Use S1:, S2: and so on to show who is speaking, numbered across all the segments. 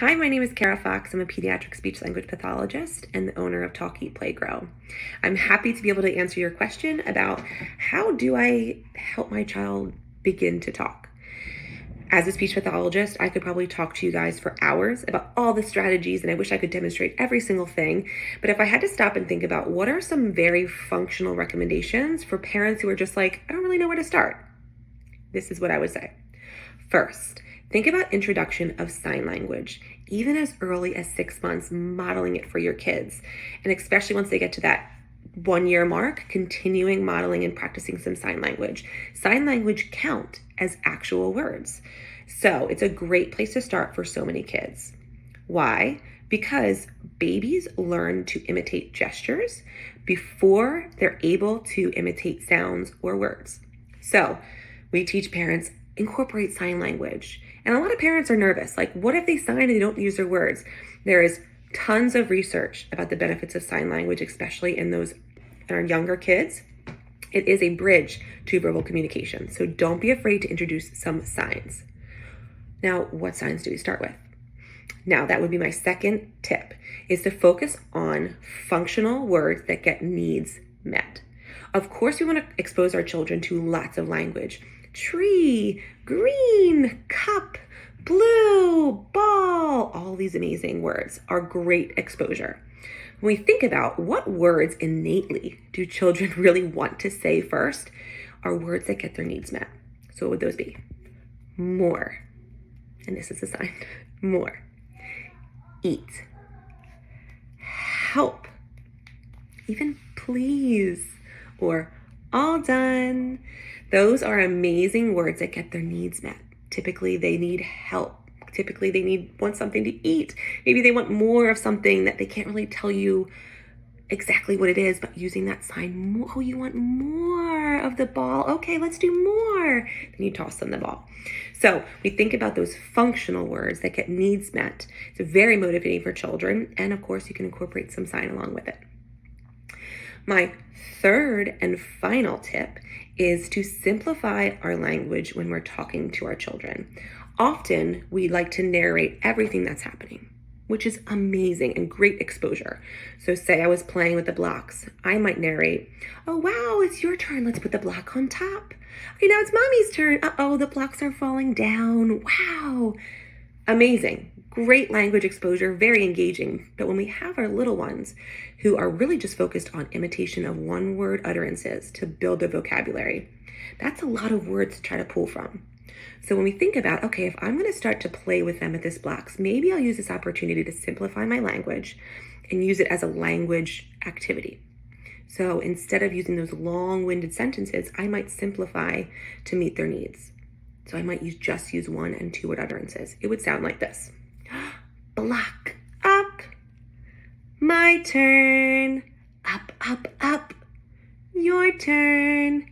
S1: Hi, my name is Cara Fox. I'm a pediatric speech language pathologist and the owner of Talk, Eat, Play, Grow. I'm happy to be able to answer your question about how do I help my child begin to talk. As a speech pathologist, I could probably talk to you guys for hours about all the strategies, and I wish I could demonstrate every single thing. But if I had to stop and think about what are some very functional recommendations for parents who are just like, I don't really know where to start, this is what I would say. First, think about introduction of sign language, even as early as 6 months, modeling it for your kids. And especially once they get to that 1 year mark, continuing modeling and practicing some sign language. Sign language count as actual words. So it's a great place to start for so many kids. Why? Because babies learn to imitate gestures before they're able to imitate sounds or words. So we teach parents, incorporate sign language. And a lot of parents are nervous. Like, what if they sign and they don't use their words? There is tons of research about the benefits of sign language, especially in our younger kids. It is a bridge to verbal communication. So don't be afraid to introduce some signs. Now, what signs do we start with? Now, that would be my second tip, is to focus on functional words that get needs met. Of course, we want to expose our children to lots of language. Tree, green, cup, blue, ball, all these amazing words are great exposure. When we think about what words innately do children really want to say first, are words that get their needs met. So what would those be? More, and this is a sign, more. Eat, help, even please, or all done. Those are amazing words that get their needs met. Typically, they need help. Typically, they want something to eat. Maybe they want more of something that they can't really tell you exactly what it is, but using that sign, oh, you want more of the ball? Okay, let's do more. Then you toss them the ball. So we think about those functional words that get needs met. It's very motivating for children. And of course, you can incorporate some sign along with it. My third and final tip is to simplify our language when we're talking to our children. Often, we like to narrate everything that's happening, which is amazing and great exposure. So say I was playing with the blocks. I might narrate, oh, wow, it's your turn. Let's put the block on top. Okay, now it's mommy's turn. Uh-oh, the blocks are falling down. Wow. Amazing. Great language exposure, very engaging. But when we have our little ones who are really just focused on imitation of one-word utterances to build their vocabulary, that's a lot of words to try to pull from. So when we think about, okay, if I'm going to start to play with them at this blocks, maybe I'll use this opportunity to simplify my language and use it as a language activity. So instead of using those long-winded sentences, I might simplify to meet their needs. So I might just use 1 and 2 word utterances. It would sound like this. Block, up, my turn, up, up, up, your turn,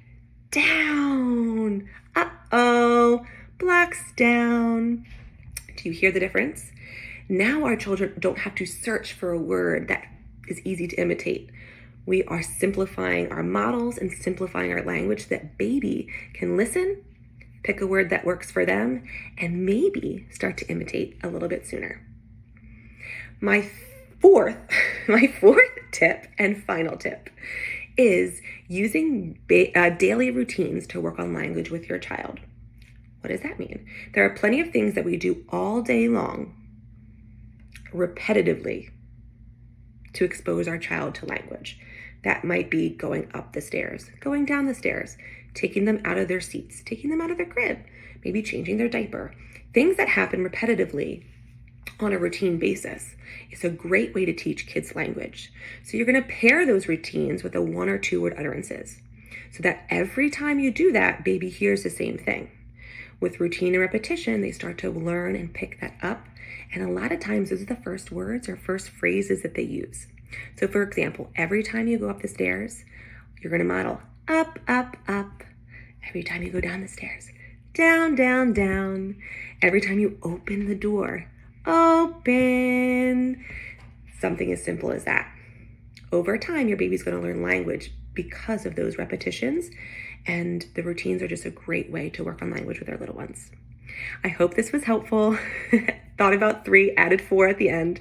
S1: down, uh-oh, blocks down. Do you hear the difference? Now our children don't have to search for a word that is easy to imitate. We are simplifying our models and simplifying our language so that baby can listen, pick a word that works for them, and maybe start to imitate a little bit sooner. My fourth tip and final tip is using daily routines to work on language with your child. What does that mean? There are plenty of things that we do all day long, repetitively, to expose our child to language. That might be going up the stairs, going down the stairs, taking them out of their seats, taking them out of their crib, maybe changing their diaper. Things that happen repetitively on a routine basis is a great way to teach kids language. So you're going to pair those routines with a 1 or 2 word utterances so that every time you do that, baby hears the same thing. With routine and repetition, they start to learn and pick that up. And a lot of times those are the first words or first phrases that they use. So for example, every time you go up the stairs, you're going to model up, up, up. Every time you go down the stairs, down, down, down. Every time you open the door, open. Something as simple as that. Over time, your baby's going to learn language because of those repetitions, and the routines are just a great way to work on language with our little ones. I hope this was helpful. thought about 3, added 4 at the end.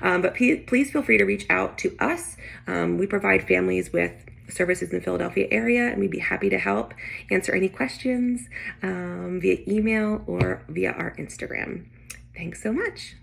S1: But please feel free to reach out to us. We provide families with services in the Philadelphia area, and we'd be happy to help answer any questions via email or via our Instagram. Thanks so much.